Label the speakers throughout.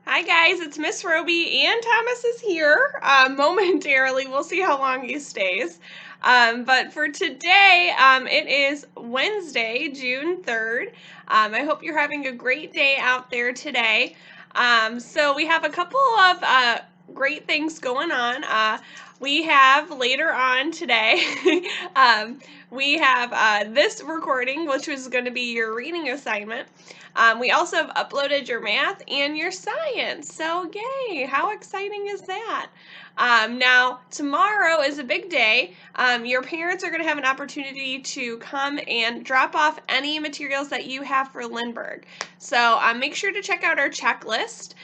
Speaker 1: Hi guys, it's Miss Robey and Thomas is here momentarily. We'll see how long he stays. But for today, it is Wednesday, June 3rd. I hope you're having a great day out there today. So we have a couple of great things going on. We have later on today, we have this recording, which was going to be your reading assignment. We also have uploaded your math and your science. So yay, how exciting is that? Now, tomorrow is a big day. Your parents are going to have an opportunity to come and drop off any materials that you have for Lindbergh. So make sure to check out our checklist.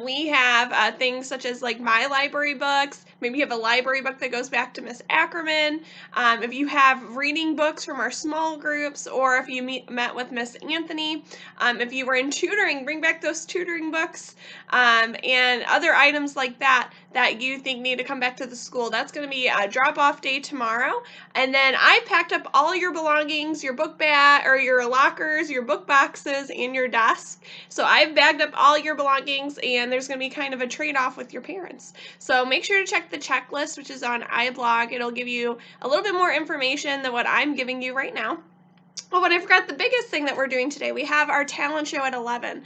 Speaker 1: We have things such as like my library books. Maybe you have a library book that goes back to Miss Ackerman. If you have reading books from our small groups, or if you met with Miss Anthony. If you were in tutoring, bring back those tutoring books and other items like that you think need to come back to the school. That's going to be a drop-off day tomorrow. And then I packed up all your belongings, your book bag, or your lockers, your book boxes, and your desk. So I've bagged up all your belongings, and there's going to be kind of a trade-off with your parents. So make sure to check the checklist, which is on iBlog. It'll give you a little bit more information than what I'm giving you right now. Oh, but I forgot the biggest thing that we're doing today. We have our talent show at 11.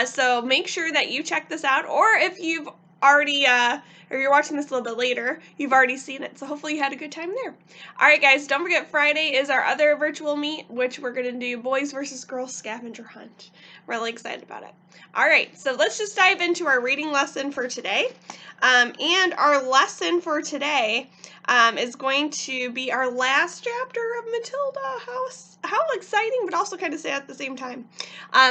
Speaker 1: So make sure that you check this out, or if you've already, or you're watching this a little bit later, you've already seen it. So hopefully you had a good time there. All right, guys, don't forget Friday is our other virtual meet, which we're going to do boys versus girls scavenger hunt. Really excited about it. All right, so let's just dive into our reading lesson for today. And our lesson for today is going to be our last chapter of Matilda. How exciting, but also kind of sad at the same time.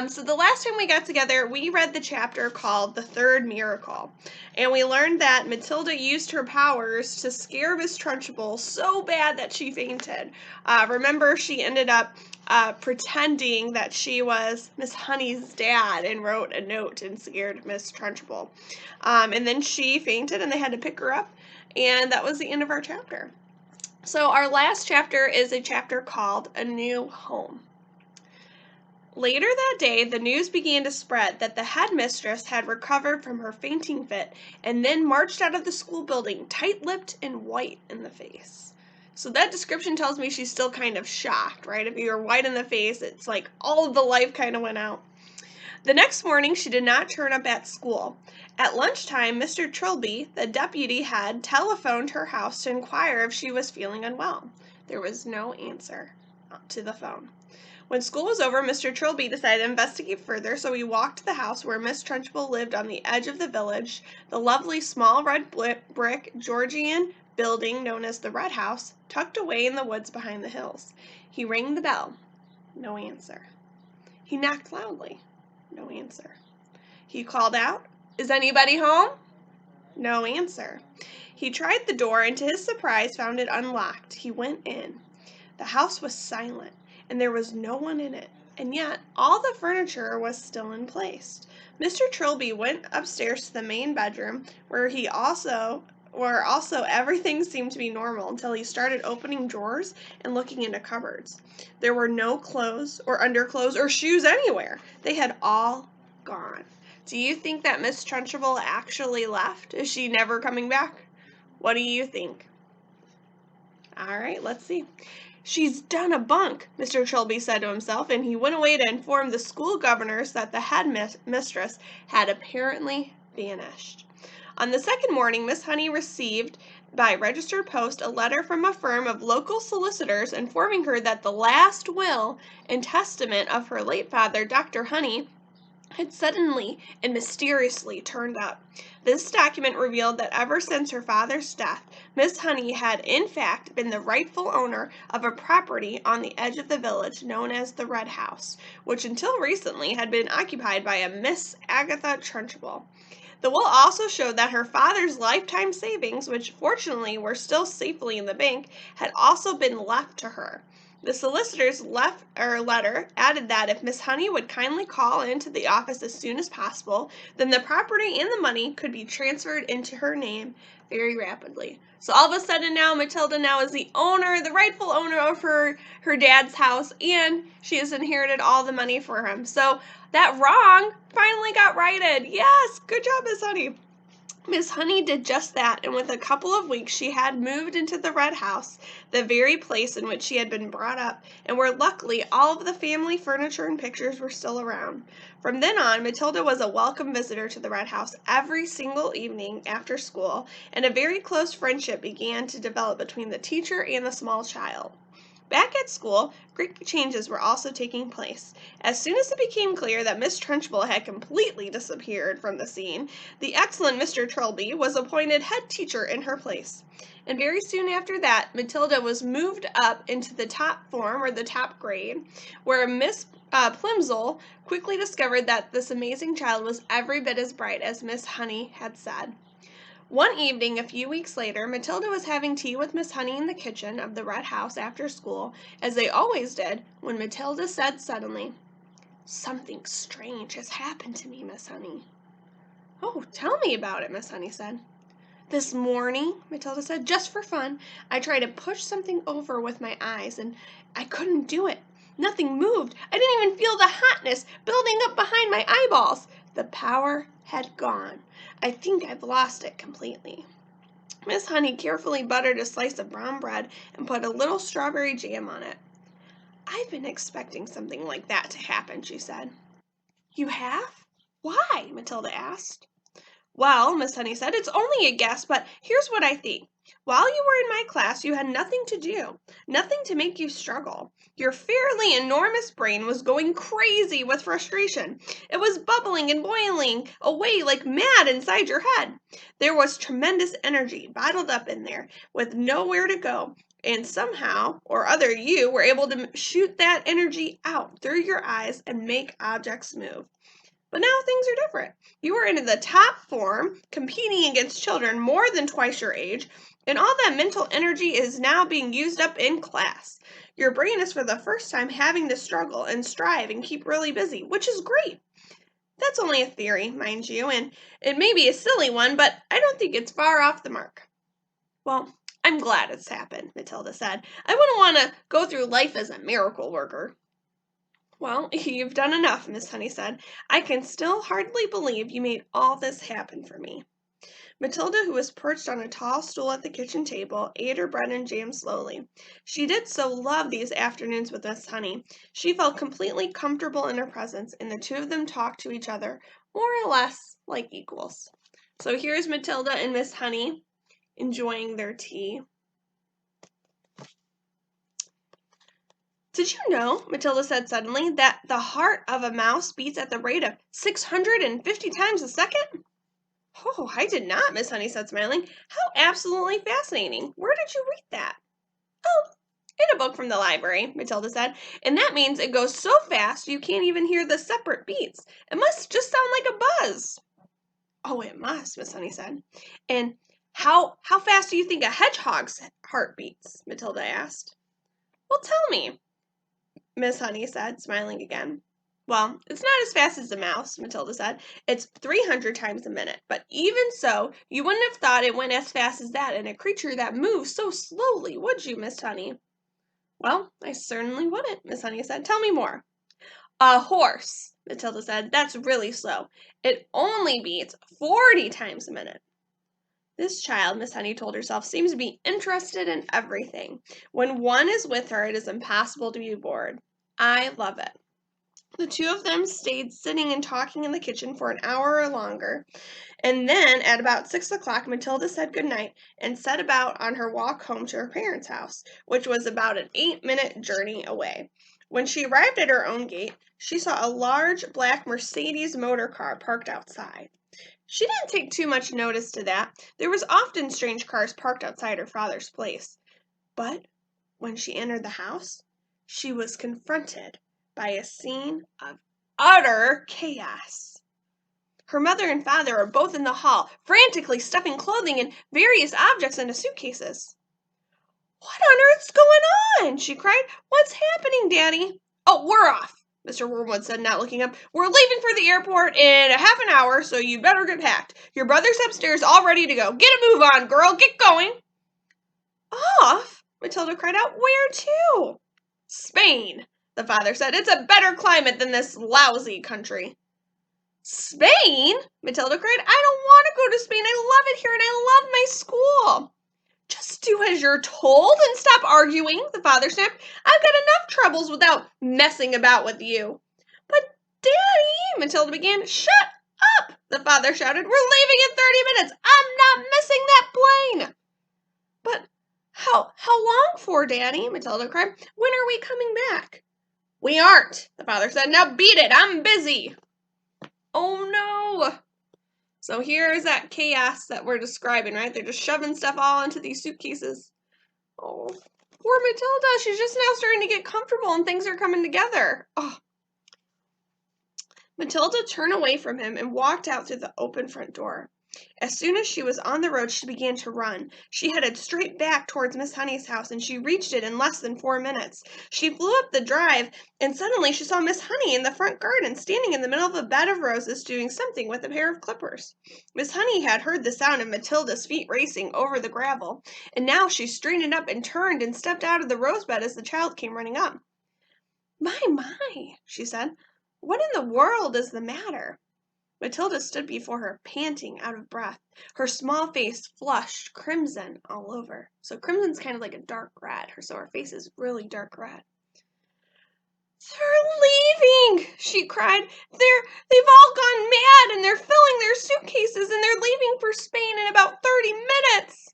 Speaker 1: So the last time we got together, we read the chapter called The Third Miracle. And we learned that Matilda used her powers to scare Miss Trunchbull so bad that she fainted. Remember, she ended up pretending that she was Miss Honey's dad and wrote a note and scared Miss Trunchbull. And then she fainted and they had to pick her up. And that was the end of our chapter. So our last chapter is a chapter called A New Home. Later that day, the news began to spread that the headmistress had recovered from her fainting fit and then marched out of the school building, tight-lipped and white in the face. So that description tells me she's still kind of shocked, right? If you're white in the face, it's like all of the life kind of went out. The next morning, she did not turn up at school. At lunchtime, Mr. Trilby, the deputy head, telephoned her house to inquire if she was feeling unwell. There was no answer to the phone. When school was over, Mr. Trilby decided to investigate further, so he walked to the house where Miss Trunchbull lived on the edge of the village, the lovely small red brick Georgian building known as the Red House, tucked away in the woods behind the hills. He rang the bell. No answer. He knocked loudly. No answer. He called out, "Is anybody home?" No answer. He tried the door and to his surprise found it unlocked. He went in. The house was silent and there was no one in it, and yet all the furniture was still in place. Mr. Trilby went upstairs to the main bedroom where also everything seemed to be normal until he started opening drawers and looking into cupboards. There were no clothes or underclothes or shoes anywhere. They had all gone. Do you think that Miss Trunchbull actually left? Is she never coming back? What do you think? All right, let's see. "She's done a bunk," Mr. Trilby said to himself, and he went away to inform the school governors that the headmistress had apparently vanished. On the second morning, Miss Honey received by registered post a letter from a firm of local solicitors informing her that the last will and testament of her late father, Dr. Honey, had suddenly and mysteriously turned up. This document revealed that ever since her father's death, Miss Honey had in fact been the rightful owner of a property on the edge of the village known as the Red House, which until recently had been occupied by a Miss Agatha Trunchbull. The will also showed that her father's lifetime savings, which fortunately were still safely in the bank, had also been left to her. The solicitor's letter added that if Miss Honey would kindly call into the office as soon as possible, then the property and the money could be transferred into her name very rapidly. So all of a sudden now, Matilda now is the owner, the rightful owner of her dad's house, and she has inherited all the money for him. So that wrong finally got righted. Yes, good job, Miss Honey. Miss Honey did just that, and within a couple of weeks she had moved into the red house, the very place in which she had been brought up, and where luckily all of the family furniture and pictures were still around. From then on, Matilda was a welcome visitor to the red house every single evening after school, and a very close friendship began to develop between the teacher and the small child. Back at school, great changes were also taking place. As soon as it became clear that Miss Trunchbull had completely disappeared from the scene, the excellent Mr. Trilby was appointed head teacher in her place. And very soon after that, Matilda was moved up into the top form, or the top grade, where Miss Plimsoll quickly discovered that this amazing child was every bit as bright as Miss Honey had said. One evening, a few weeks later, Matilda was having tea with Miss Honey in the kitchen of the Red House after school, as they always did, when Matilda said suddenly, "Something strange has happened to me, Miss Honey." "Oh, tell me about it," Miss Honey said. "This morning," Matilda said, "just for fun, I tried to push something over with my eyes, and I couldn't do it. Nothing moved. I didn't even feel the hotness building up behind my eyeballs. The power had gone. I think I've lost it completely." Miss Honey carefully buttered a slice of brown bread and put a little strawberry jam on it. "I've been expecting something like that to happen," she said. "You have? Why?" Matilda asked. "Well," Miss Honey said, "it's only a guess, but here's what I think. While you were in my class, you had nothing to do, nothing to make you struggle. Your fairly enormous brain was going crazy with frustration. It was bubbling and boiling away like mad inside your head. There was tremendous energy bottled up in there, with nowhere to go, and somehow or other you were able to shoot that energy out through your eyes and make objects move. But now things are different. You are in the top form, competing against children more than twice your age, and all that mental energy is now being used up in class. Your brain is for the first time having to struggle and strive and keep really busy, which is great. That's only a theory, mind you, and it may be a silly one, but I don't think it's far off the mark." "Well, I'm glad it's happened," Matilda said. "I wouldn't want to go through life as a miracle worker." "Well, you've done enough," Miss Honey said. "I can still hardly believe you made all this happen for me." Matilda, who was perched on a tall stool at the kitchen table, ate her bread and jam slowly. She did so love these afternoons with Miss Honey. She felt completely comfortable in her presence, and the two of them talked to each other more or less like equals. So here's Matilda and Miss Honey enjoying their tea. "Did you know," Matilda said suddenly, "that the heart of a mouse beats at the rate of 650 times a second?" "Oh, I did not," Miss Honey said, smiling. "How absolutely fascinating. Where did you read that?" "Oh, in a book from the library," Matilda said. "And that means it goes so fast you can't even hear the separate beats. It must just sound like a buzz." "Oh, it must," Miss Honey said. "And how fast do you think a hedgehog's heart beats?" Matilda asked. "Well, tell me," Miss Honey said, smiling again. "Well, it's not as fast as a mouse," Matilda said. "It's 300 times a minute. But even so, you wouldn't have thought it went as fast as that in a creature that moves so slowly, would you, Miss Honey?" "Well, I certainly wouldn't," Miss Honey said. "Tell me more." "A horse," Matilda said. "That's really slow. It only beats 40 times a minute." This child, Miss Honey told herself, seems to be interested in everything. When one is with her, it is impossible to be bored. I love it. The two of them stayed sitting and talking in the kitchen for an hour or longer, and then at about 6 o'clock Matilda said good night and set about on her walk home to her parents' house, which was about an 8-minute journey away. When she arrived at her own gate, she saw a large black Mercedes motor car parked outside. She didn't take too much notice to that. There was often strange cars parked outside her father's place. But when she entered the house, she was confronted by a scene of utter chaos. Her mother and father were both in the hall, frantically stuffing clothing and various objects into suitcases. "What on earth's going on?" she cried. "What's happening, Daddy?" "Oh, we're off," Mr. Wormwood said, not looking up. "We're leaving for the airport in a half an hour, so you'd better get packed. Your brother's upstairs all ready to go. Get a move on, girl. Get going." "Off?" Matilda cried out. "Where to?" "Spain," the father said. "It's a better climate than this lousy country." Spain? Matilda cried. I don't want to go to Spain. I love it here and I love my school. Just do as you're told and stop arguing, the father snapped. I've got enough troubles without messing about with you. But, Daddy, Matilda began. Shut up, the father shouted. We're leaving in 30 minutes. I'm not missing that plane. But how long for, Daddy? Matilda cried. When are we coming back? We aren't, the father said. Now beat it. I'm busy. Oh, no. So here's that chaos that we're describing, right? They're just shoving stuff all into these suitcases. Oh, poor Matilda. She's just now starting to get comfortable and things are coming together. Oh. Matilda turned away from him and walked out through the open front door. As soon as she was on the road, she began to run. She headed straight back towards Miss Honey's house, and she reached it in less than 4 minutes. She flew up the drive, and suddenly she saw Miss Honey in the front garden, standing in the middle of a bed of roses, doing something with a pair of clippers. Miss Honey had heard the sound of Matilda's feet racing over the gravel, and now she straightened up and turned and stepped out of the rosebed as the child came running up. My, she said. What in the world is the matter? Matilda stood before her, panting, out of breath, her small face flushed crimson all over. So crimson's kind of like a dark red, so her face is really dark red. They're leaving, she cried. They've all gone mad, and they're filling their suitcases, and they're leaving for Spain in about 30 minutes.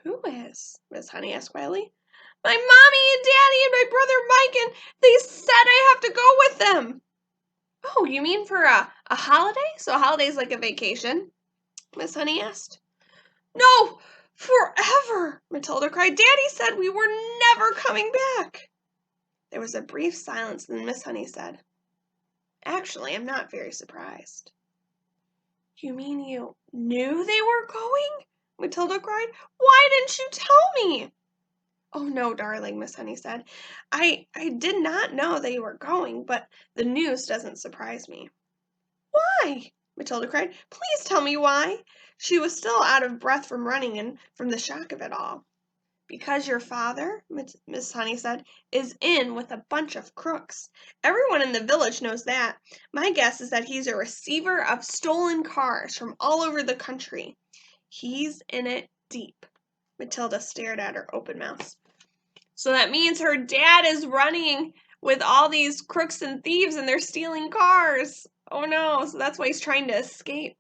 Speaker 1: Who is? Miss Honey asked quietly. My mommy and daddy and my brother Mike, and they said I have to go with them. Oh, you mean for a holiday? So a holiday's like a vacation? Miss Honey asked. No, forever, Matilda cried. Daddy said we were never coming back. There was a brief silence, then Miss Honey said, Actually, I'm not very surprised. You mean you knew they were going? Matilda cried. Why didn't you tell me? Oh, no, darling, Miss Honey said. I did not know they were going, but the news doesn't surprise me. Why? Matilda cried. Please tell me why. She was still out of breath from running and from the shock of it all. Because your father, Miss Honey said, is in with a bunch of crooks. Everyone in the village knows that. My guess is that he's a receiver of stolen cars from all over the country. He's in it deep. Matilda stared at her open mouth. So that means her dad is running with all these crooks and thieves and they're stealing cars. Oh no, so that's why he's trying to escape.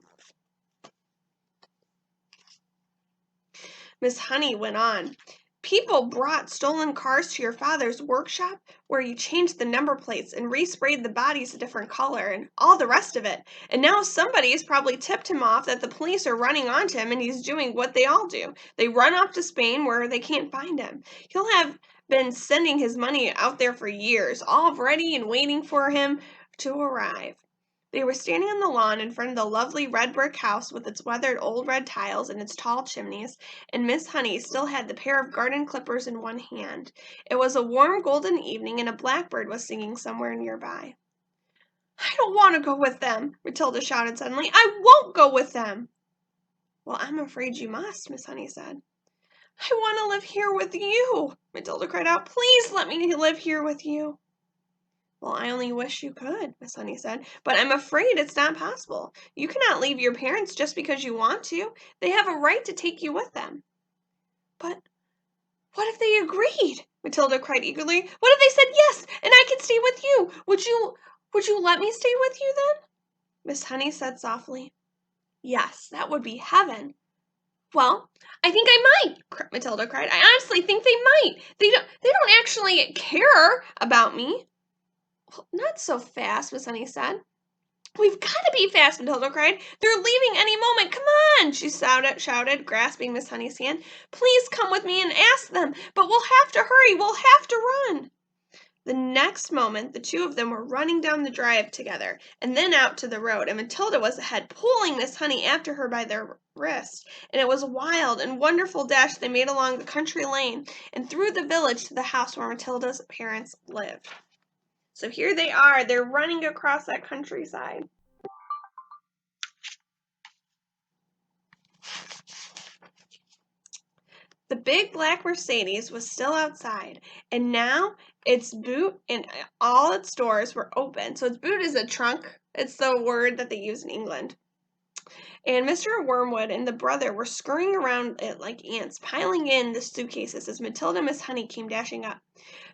Speaker 1: Miss Honey went on. People brought stolen cars to your father's workshop where he changed the number plates and resprayed the bodies a different color and all the rest of it. And now somebody has probably tipped him off that the police are running onto him and he's doing what they all do. They run off to Spain where they can't find him. He'll have been sending his money out there for years, all ready and waiting for him to arrive. They were standing on the lawn in front of the lovely red brick house with its weathered old red tiles and its tall chimneys, and Miss Honey still had the pair of garden clippers in one hand. It was a warm golden evening, and a blackbird was singing somewhere nearby. I don't want to go with them, Matilda shouted suddenly. I won't go with them. Well, I'm afraid you must, Miss Honey said. I want to live here with you, Matilda cried out. Please let me live here with you. Well, I only wish you could, Miss Honey said, but I'm afraid it's not possible. You cannot leave your parents just because you want to. They have a right to take you with them. But what if they agreed? Matilda cried eagerly. What if they said yes, and I can stay with you? Would you let me stay with you then? Miss Honey said softly. Yes, that would be heaven. Well, I think I might, Matilda cried. I honestly think they might. They don't actually care about me. Well, not so fast, Miss Honey said. We've got to be fast, Matilda cried. They're leaving any moment. Come on, she shouted, grasping Miss Honey's hand. Please come with me and ask them, but we'll have to hurry. We'll have to run. The next moment, the two of them were running down the drive together and then out to the road, and Matilda was ahead, pulling Miss Honey after her by their wrist. And it was a wild and wonderful dash they made along the country lane and through the village to the house where Matilda's parents lived. So here they are. They're running across that countryside. The big black Mercedes was still outside, and now its boot and all its doors were open. So its boot is a trunk, It's the word that they use in England. And Mr. Wormwood and the brother were scurrying around it like ants, piling in the suitcases as Matilda and Miss Honey came dashing up.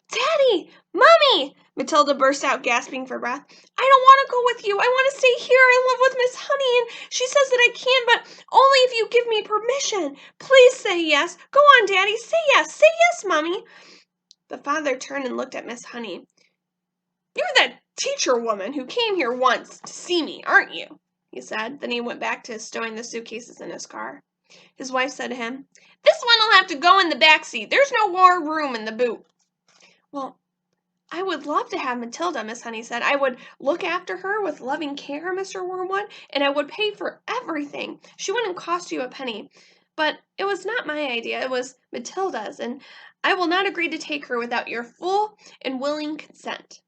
Speaker 1: Daddy! Mommy! Matilda burst out, gasping for breath. I don't want to go with you. I want to stay here and live with Miss Honey, and she says that I can, but only if you give me permission. Please say yes. Go on, Daddy. Say yes. Say yes, Mommy. The father turned and looked at Miss Honey. You're that teacher woman who came here once to see me, aren't you? He said. Then he went back to stowing the suitcases in his car. His wife said to him, This one will have to go in the back seat. There's no more room in the boot. Well, I would love to have Matilda, Miss Honey said. I would look after her with loving care, Mr. Wormwood, and I would pay for everything. She wouldn't cost you a penny. But it was not my idea. It was Matilda's, and I will not agree to take her without your full and willing consent.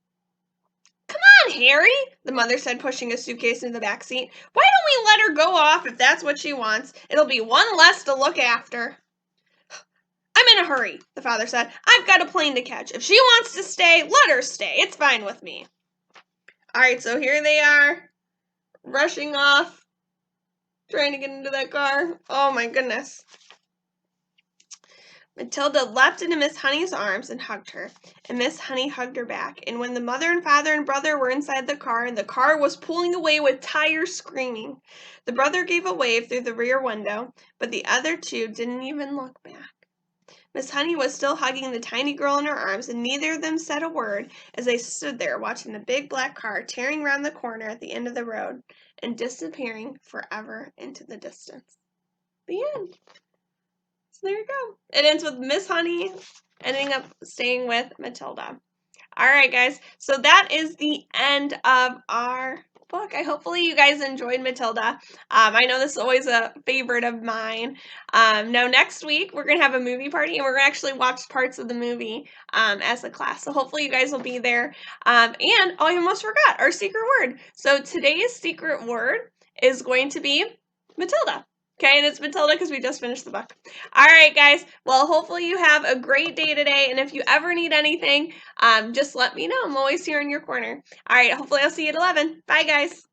Speaker 1: Come on, Harry, the mother said, pushing a suitcase into the back seat. Why don't we let her go off if that's what she wants? It'll be one less to look after. I'm in a hurry, the father said. I've got a plane to catch. If she wants to stay, let her stay. It's fine with me. All right, so here they are, rushing off, trying to get into that car. Oh, my goodness. Matilda leapt into Miss Honey's arms and hugged her, and Miss Honey hugged her back. And when the mother and father and brother were inside the car was pulling away with tires screaming, the brother gave a wave through the rear window, but the other two didn't even look back. Miss Honey was still hugging the tiny girl in her arms, and neither of them said a word as they stood there watching the big black car tearing round the corner at the end of the road and disappearing forever into the distance. The end. So there you go. It ends with Miss Honey ending up staying with Matilda. All right, guys. So that is the end of our book. Hopefully you guys enjoyed Matilda. I know this is always a favorite of mine. Now next week we're gonna have a movie party and we're gonna actually watch parts of the movie as a class. So hopefully you guys will be there. And oh, I almost forgot our secret word. So today's secret word is going to be Matilda. Okay, and it's Matilda because we just finished the book. All right, guys. Well, hopefully you have a great day today. And if you ever need anything, just let me know. I'm always here in your corner. All right, hopefully I'll see you at 11. Bye, guys.